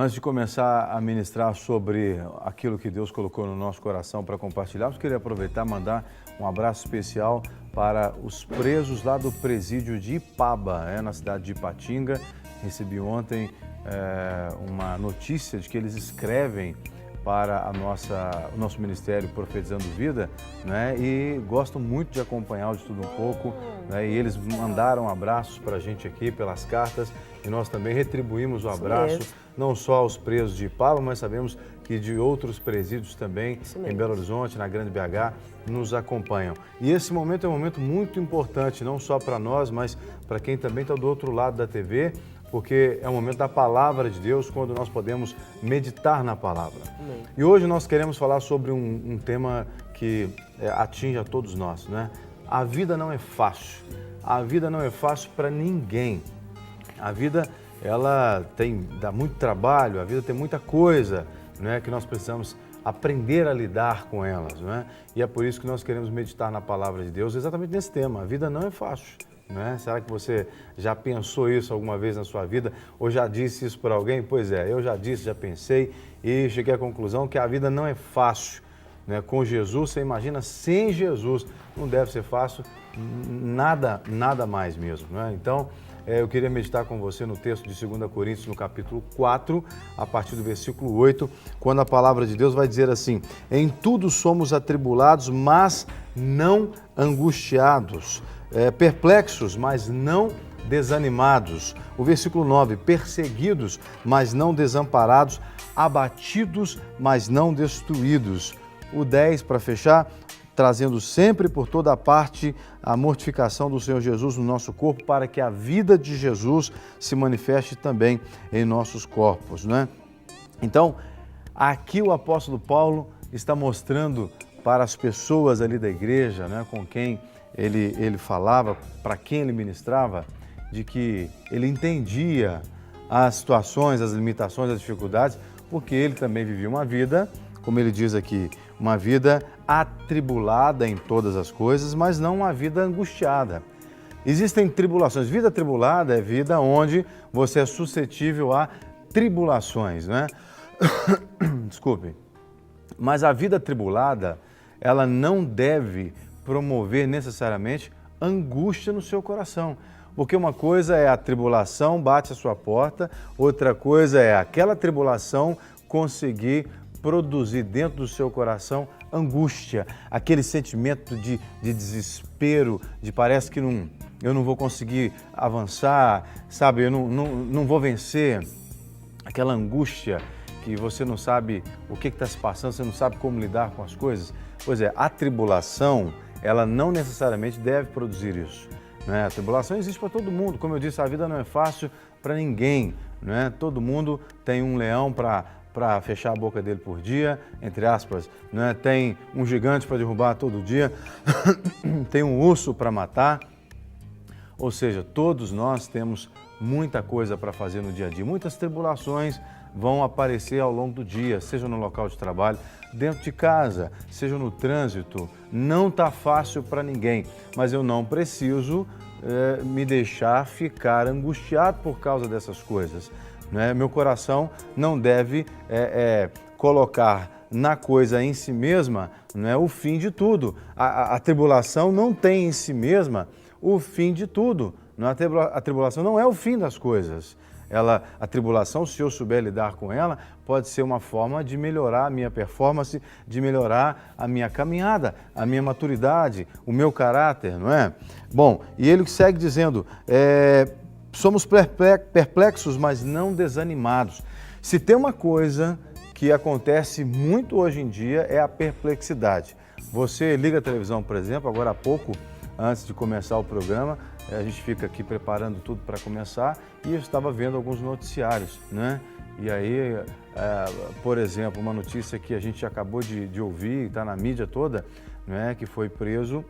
Antes de começar a ministrar sobre aquilo que Deus colocou no nosso coração para compartilharmos, queria aproveitar e mandar um abraço especial para os presos lá do presídio de Ipaba, na cidade de Ipatinga. Recebi ontem uma notícia de que eles escrevem para o nosso ministério Profetizando Vida, né? E gosto muito de acompanhar o De Tudo Um Pouco, né? E eles mandaram abraços para a gente aqui pelas cartas e nós também retribuímos o abraço, não só aos presos de Ipaba, mas sabemos que de outros presídios também em Belo Horizonte, na Grande BH, nos acompanham. E esse momento é um momento muito importante, não só para nós, mas para quem também está do outro lado da TV, porque é o momento da palavra de Deus, quando nós podemos meditar na palavra. Amém. E hoje nós queremos falar sobre um tema que atinge a todos nós, né? A vida não é fácil. A vida não é fácil para ninguém. A vida, ela dá muito trabalho, a vida tem muita coisa, né, que nós precisamos aprender a lidar com elas, né? E é por isso que nós queremos meditar na palavra de Deus, exatamente nesse tema. A vida não é fácil. Né? Será que você já pensou isso alguma vez na sua vida? Ou já disse isso para alguém? Pois é, eu já disse, já pensei e cheguei à conclusão que a vida não é fácil. Né? Com Jesus, você imagina, sem Jesus não deve ser fácil, nada mais mesmo. Né? Então, eu queria meditar com você no texto de 2 Coríntios, no capítulo 4, a partir do versículo 8, quando a palavra de Deus vai dizer assim: em tudo somos atribulados, mas não angustiados, perplexos, mas não desanimados. O versículo 9, perseguidos, mas não desamparados, abatidos, mas não destruídos. O 10, para fechar, trazendo sempre por toda a parte a mortificação do Senhor Jesus no nosso corpo, para que a vida de Jesus se manifeste também em nossos corpos, né? Então, aqui o apóstolo Paulo está mostrando para as pessoas ali da igreja, né, com quem ele falava, para quem ele ministrava, de que ele entendia as situações, as limitações, as dificuldades, porque ele também vivia uma vida, como ele diz aqui, uma vida atribulada em todas as coisas, mas não uma vida angustiada. Existem tribulações. Vida atribulada é vida onde você é suscetível a tribulações, né? Desculpe. Mas a vida atribulada, ela não deve promover necessariamente angústia no seu coração. Porque uma coisa é a tribulação bate à sua porta, outra coisa é aquela tribulação conseguir produzir dentro do seu coração angústia, aquele sentimento de desespero, de parece que eu não vou conseguir avançar, sabe, eu não vou vencer, aquela angústia que você não sabe o que está se passando, você não sabe como lidar com as coisas. Pois é, a tribulação, ela não necessariamente deve produzir isso, né? A tribulação existe para todo mundo, como eu disse, a vida não é fácil para ninguém, né? Todo mundo tem um leão para fechar a boca dele por dia, entre aspas, né? Tem um gigante para derrubar todo dia, tem um urso para matar, ou seja, todos nós temos muita coisa para fazer no dia a dia, muitas tribulações vão aparecer ao longo do dia, seja no local de trabalho, dentro de casa, seja no trânsito. Não está fácil para ninguém, mas eu não preciso me deixar ficar angustiado por causa dessas coisas, né? Meu coração não deve colocar na coisa em si mesma, né, o fim de tudo. A tribulação não tem em si mesma o fim de tudo. A tribulação não é o fim das coisas. A tribulação, se eu souber lidar com ela, pode ser uma forma de melhorar a minha performance, de melhorar a minha caminhada, a minha maturidade, o meu caráter, não é? Bom, e ele segue dizendo, somos perplexos, mas não desanimados. Se tem uma coisa que acontece muito hoje em dia é a perplexidade. Você liga a televisão, por exemplo, agora há pouco, antes de começar o programa, a gente fica aqui preparando tudo para começar e eu estava vendo alguns noticiários, né? E aí, por exemplo, uma notícia que a gente acabou de ouvir, está na mídia toda, né? Que foi preso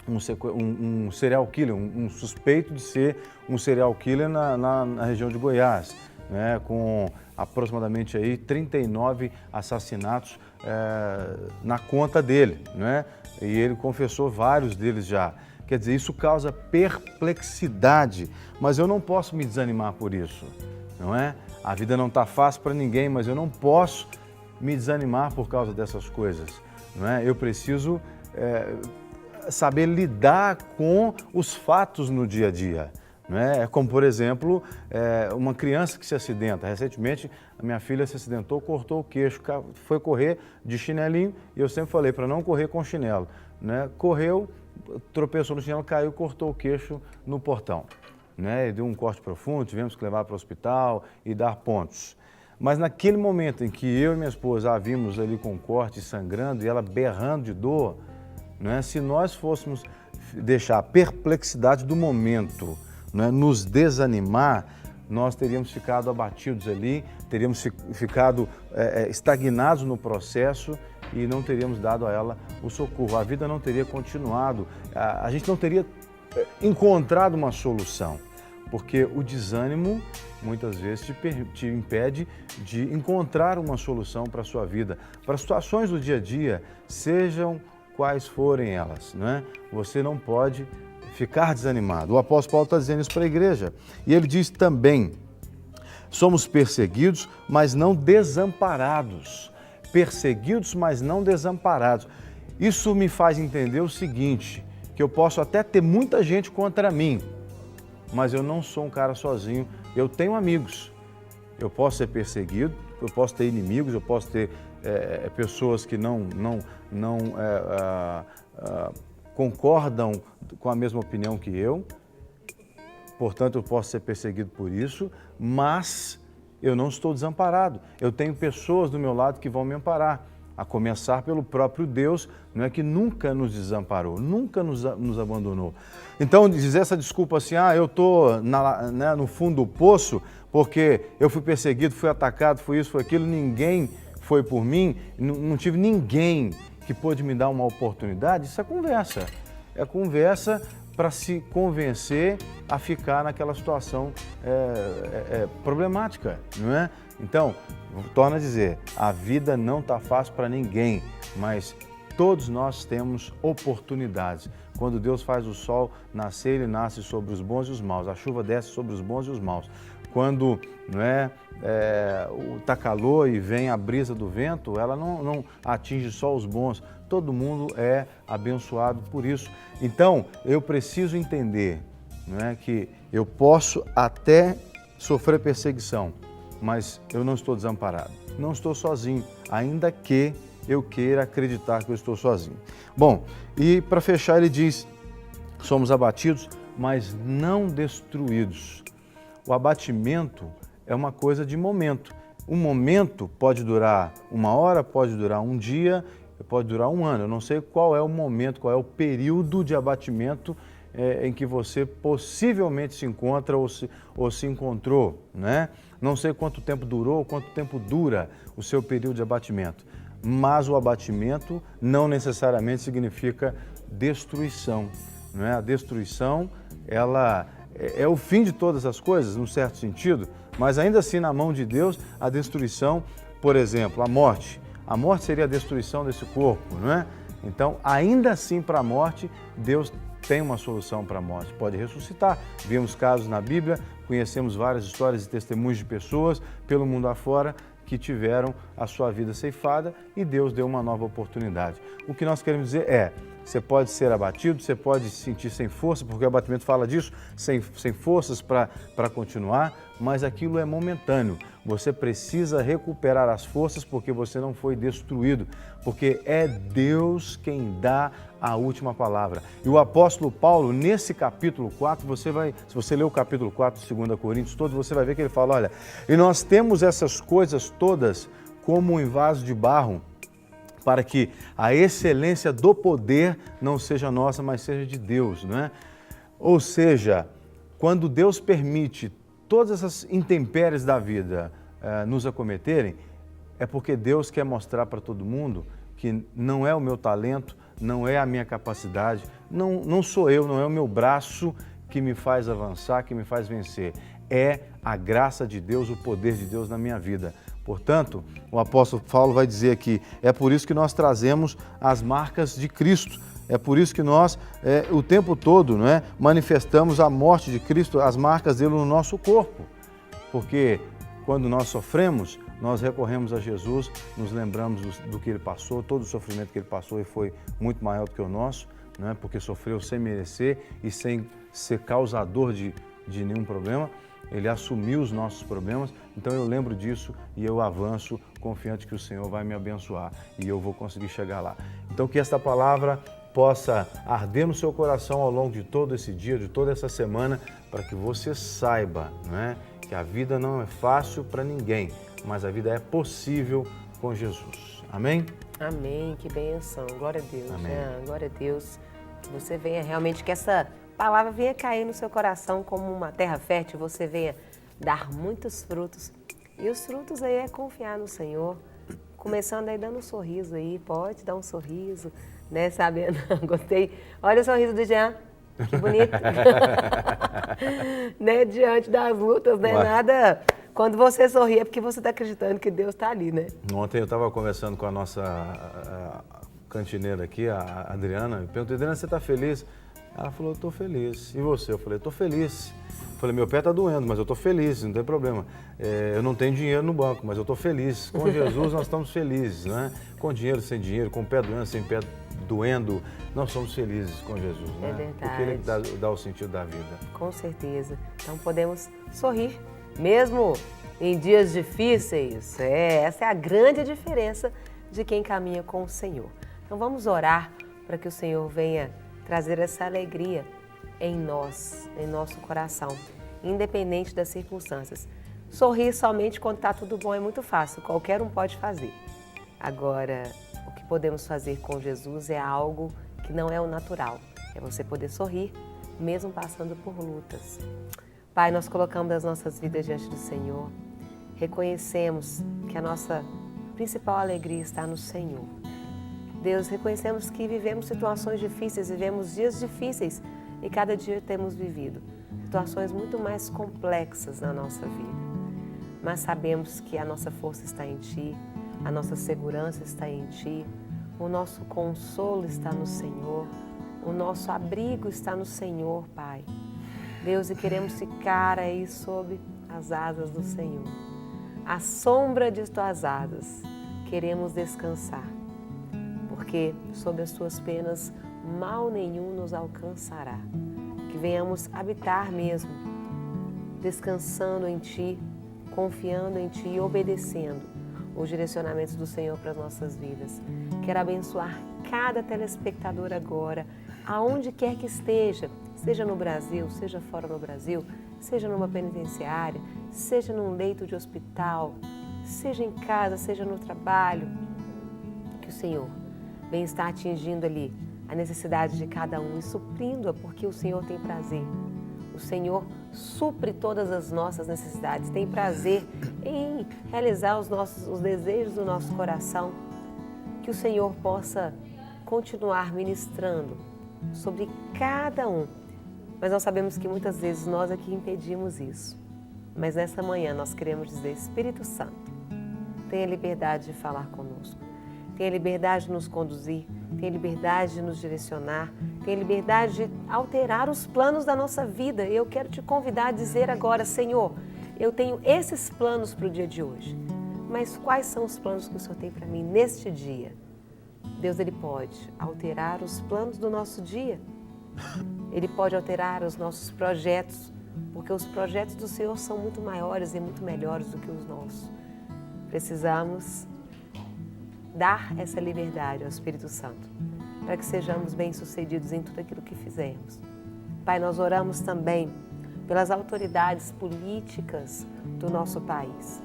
um serial killer, um suspeito de ser um serial killer na região de Goiás, né? Com aproximadamente aí 39 assassinatos na conta dele, né? E ele confessou vários deles já. Quer dizer, isso causa perplexidade, mas eu não posso me desanimar por isso, não é? A vida não está fácil para ninguém, mas eu não posso me desanimar por causa dessas coisas, não é? Eu preciso saber lidar com os fatos no dia a dia. Não é? Como, por exemplo, uma criança que se acidenta. Recentemente, a minha filha se acidentou, cortou o queixo, foi correr de chinelinho, e eu sempre falei para não correr com chinelo. Né? Correu, tropeçou no chinelo, caiu, cortou o queixo no portão. Né? Deu um corte profundo, tivemos que levar para o hospital e dar pontos. Mas naquele momento em que eu e minha esposa a vimos ali com um corte sangrando e ela berrando de dor, né? Se nós fôssemos deixar a perplexidade do momento, né, nos desanimar, nós teríamos ficado abatidos ali, teríamos ficado estagnados no processo e não teríamos dado a ela o socorro. A vida não teria continuado, a gente não teria encontrado uma solução, porque o desânimo muitas vezes te impede de encontrar uma solução para a sua vida, para as situações do dia a dia, sejam quais forem elas, não é? Você não pode ficar desanimado. O apóstolo Paulo está dizendo isso para a igreja. E ele diz também, somos perseguidos, mas não desamparados. Perseguidos, mas não desamparados. Isso me faz entender o seguinte, que eu posso até ter muita gente contra mim, mas eu não sou um cara sozinho, eu tenho amigos. Eu posso ser perseguido, eu posso ter inimigos, eu posso ter pessoas que não concordam com a mesma opinião que eu, portanto eu posso ser perseguido por isso, mas eu não estou desamparado. Eu tenho pessoas do meu lado que vão me amparar, a começar pelo próprio Deus, não é, que nunca nos desamparou, nunca nos abandonou. Então dizer essa desculpa assim, eu estou no fundo do poço porque eu fui perseguido, fui atacado, fui isso, foi aquilo, ninguém foi por mim, não tive ninguém que pôde me dar uma oportunidade, isso é conversa. É conversa para se convencer a ficar naquela situação problemática, não é? Então, torno a dizer, a vida não está fácil para ninguém, mas todos nós temos oportunidades. Quando Deus faz o sol nascer, ele nasce sobre os bons e os maus, a chuva desce sobre os bons e os maus. Quando está calor e vem a brisa do vento, ela não atinge só os bons, todo mundo é abençoado por isso. Então, eu preciso entender, não é, que eu posso até sofrer perseguição, mas eu não estou desamparado, não estou sozinho, ainda que eu queira acreditar que eu estou sozinho. Bom, e para fechar ele diz, somos abatidos, mas não destruídos. O abatimento é uma coisa de momento. Um momento pode durar uma hora, pode durar um dia, pode durar um ano. Eu não sei qual é o momento, qual é o período de abatimento em que você possivelmente se encontra ou se encontrou, né? Não sei quanto tempo durou, quanto tempo dura o seu período de abatimento. Mas o abatimento não necessariamente significa destruição, não é? A destruição, ela é o fim de todas as coisas, num certo sentido, mas ainda assim, na mão de Deus, a destruição, por exemplo, a morte seria a destruição desse corpo, não é? Então, ainda assim, para a morte, Deus tem uma solução para a morte, pode ressuscitar. Vimos casos na Bíblia, conhecemos várias histórias e testemunhos de pessoas pelo mundo afora que tiveram a sua vida ceifada e Deus deu uma nova oportunidade. O que nós queremos dizer é, você pode ser abatido, você pode se sentir sem força, porque o abatimento fala disso, sem forças para continuar, mas aquilo é momentâneo. Você precisa recuperar as forças porque você não foi destruído, porque é Deus quem dá a última palavra. E o apóstolo Paulo, nesse capítulo 4, se você ler o capítulo 4 de 2 Coríntios todo, você vai ver que ele fala, olha, e nós temos essas coisas todas como em vaso de barro, para que a excelência do poder não seja nossa, mas seja de Deus, não é? Ou seja, quando Deus permite todas essas intempéries da vida nos acometerem, é porque Deus quer mostrar para todo mundo que não é o meu talento, não é a minha capacidade, não sou eu, não é o meu braço que me faz avançar, que me faz vencer. É a graça de Deus, o poder de Deus na minha vida. Portanto, o apóstolo Paulo vai dizer aqui, é por isso que nós trazemos as marcas de Cristo, é por isso que nós, o tempo todo, não é, manifestamos a morte de Cristo, as marcas dele no nosso corpo, porque quando nós sofremos, nós recorremos a Jesus, nos lembramos do que Ele passou, todo o sofrimento que Ele passou e foi muito maior do que o nosso, não é? Porque sofreu sem merecer e sem ser causador de nenhum problema. Ele assumiu os nossos problemas, então eu lembro disso e eu avanço confiante que o Senhor vai me abençoar e eu vou conseguir chegar lá. Então que esta palavra possa arder no seu coração ao longo de todo esse dia, de toda essa semana, para que você saiba, não é, que a vida não é fácil para ninguém, mas a vida é possível com Jesus. Amém? Amém, que bênção. Glória a Deus. Amém. Glória a Deus. Que você venha realmente, que essa palavra venha cair no seu coração como uma terra fértil, você venha dar muitos frutos. E os frutos aí é confiar no Senhor, começando aí dando um sorriso aí, pode dar um sorriso, né, sabendo, gostei. Olha o sorriso do Jean, que bonito. Né, diante das lutas, né, Ué. Nada, quando você sorri é porque você está acreditando que Deus está ali, né? Ontem eu estava conversando com a nossa cantineira aqui, a Adriana, eu perguntei, Adriana, você está feliz? Ela falou, eu estou feliz. E você? Eu falei, estou feliz. Eu falei, meu pé está doendo, mas eu estou feliz, não tem problema. Eu não tenho dinheiro no banco, mas eu estou feliz. Com Jesus nós estamos felizes, né? Com dinheiro, sem dinheiro, com pé doendo, sem pé doendo, nós somos felizes com Jesus, né? É verdade. Porque Ele dá o sentido da vida. Com certeza. Então podemos sorrir, mesmo em dias difíceis. Essa é a grande diferença de quem caminha com o Senhor. Então vamos orar para que o Senhor venha trazer essa alegria em nós, em nosso coração, independente das circunstâncias. Sorrir somente quando está tudo bom é muito fácil, qualquer um pode fazer. Agora, o que podemos fazer com Jesus é algo que não é o natural. É você poder sorrir, mesmo passando por lutas. Pai, nós colocamos as nossas vidas diante do Senhor. Reconhecemos que a nossa principal alegria está no Senhor. Deus, reconhecemos que vivemos situações difíceis, vivemos dias difíceis e cada dia temos vivido situações muito mais complexas na nossa vida. Mas sabemos que a nossa força está em Ti, a nossa segurança está em Ti, o nosso consolo está no Senhor, o nosso abrigo está no Senhor, Pai. Deus, e queremos ficar aí sob as asas do Senhor. À sombra de Tuas asas, queremos descansar, porque sob as Tuas penas mal nenhum nos alcançará. Que venhamos habitar mesmo, descansando em Ti, confiando em Ti e obedecendo os direcionamentos do Senhor para as nossas vidas. Quero abençoar cada telespectador agora, aonde quer que esteja, seja no Brasil, seja fora do Brasil, seja numa penitenciária, seja num leito de hospital, seja em casa, seja no trabalho, que o Senhor venha estar atingindo ali a necessidade de cada um e suprindo-a, porque o Senhor tem prazer. O Senhor supre todas as nossas necessidades, tem prazer em realizar os desejos do nosso coração. Que o Senhor possa continuar ministrando sobre cada um. Mas nós sabemos que muitas vezes nós é que impedimos isso. Mas nessa manhã nós queremos dizer, Espírito Santo, tenha liberdade de falar conosco, tenha liberdade de nos conduzir, tenha liberdade de nos direcionar, tenha liberdade de alterar os planos da nossa vida. Eu quero te convidar a dizer agora, Senhor, eu tenho esses planos para o dia de hoje, mas quais são os planos que o Senhor tem para mim neste dia? Deus, Ele pode alterar os planos do nosso dia, Ele pode alterar os nossos projetos, porque os projetos do Senhor são muito maiores e muito melhores do que os nossos. Precisamos dar essa liberdade ao Espírito Santo, para que sejamos bem-sucedidos em tudo aquilo que fizermos. Pai, nós oramos também pelas autoridades políticas do nosso país.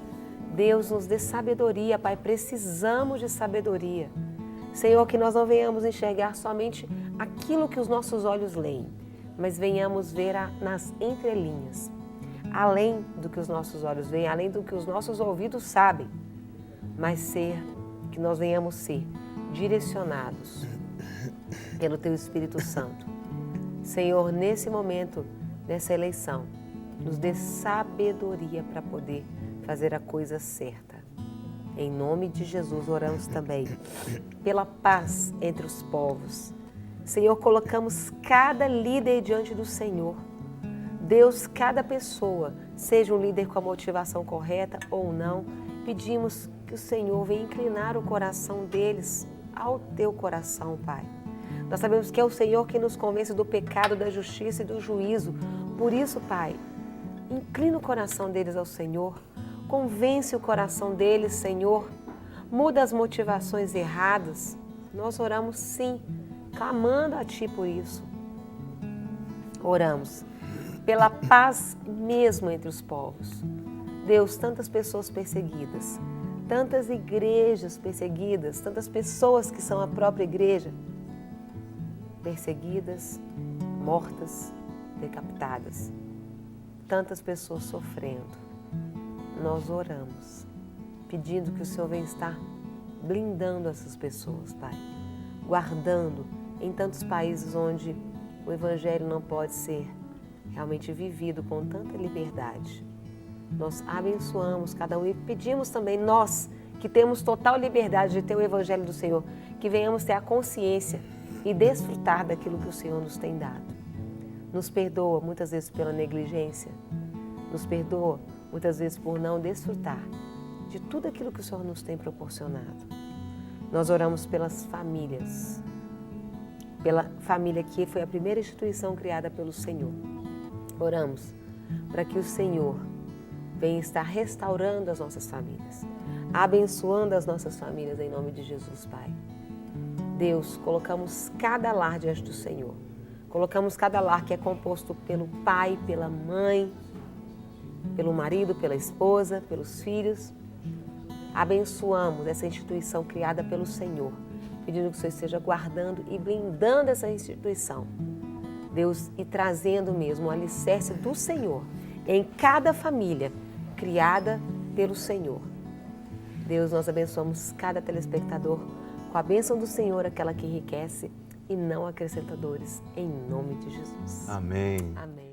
Deus, nos dê sabedoria, Pai, precisamos de sabedoria. Senhor, que nós não venhamos enxergar somente aquilo que os nossos olhos leem, mas venhamos ver nas entrelinhas, além do que os nossos olhos veem, além do que os nossos ouvidos sabem, mas que nós venhamos ser direcionados pelo Teu Espírito Santo. Senhor, nesse momento, nessa eleição, nos dê sabedoria para poder fazer a coisa certa. Em nome de Jesus, oramos também pela paz entre os povos. Senhor, colocamos cada líder diante do Senhor. Deus, cada pessoa seja um líder com a motivação correta ou não, pedimos que o Senhor venha inclinar o coração deles ao teu coração, Pai. Nós sabemos que é o Senhor que nos convence do pecado, da justiça e do juízo. Por isso, Pai, inclina o coração deles ao Senhor, convence o coração deles, Senhor, muda as motivações erradas. Nós oramos sim, clamando a Ti por isso. Oramos pela paz mesmo entre os povos. Deus, tantas pessoas perseguidas, tantas igrejas perseguidas, tantas pessoas que são a própria igreja, perseguidas, mortas, decapitadas, tantas pessoas sofrendo. Nós oramos, pedindo que o Senhor venha estar blindando essas pessoas, Pai, guardando em tantos países onde o Evangelho não pode ser realmente vivido com tanta liberdade. Nós abençoamos cada um e pedimos também nós, que temos total liberdade de ter o Evangelho do Senhor, que venhamos ter a consciência e desfrutar daquilo que o Senhor nos tem dado. Nos perdoa muitas vezes pela negligência, nos perdoa muitas vezes por não desfrutar de tudo aquilo que o Senhor nos tem proporcionado. Nós oramos pelas famílias, pela família que foi a primeira instituição criada pelo Senhor. Oramos para que o Senhor venha estar restaurando as nossas famílias, abençoando as nossas famílias em nome de Jesus, Pai. Deus, colocamos cada lar diante do Senhor. Colocamos cada lar que é composto pelo pai, pela mãe, pelo marido, pela esposa, pelos filhos. Abençoamos essa instituição criada pelo Senhor, pedindo que o Senhor esteja guardando e blindando essa instituição. Deus, e trazendo mesmo o alicerce do Senhor em cada família criada pelo Senhor. Deus, nós abençoamos cada telespectador com a bênção do Senhor, aquela que enriquece e não acrescenta dores, em nome de Jesus. Amém. Amém.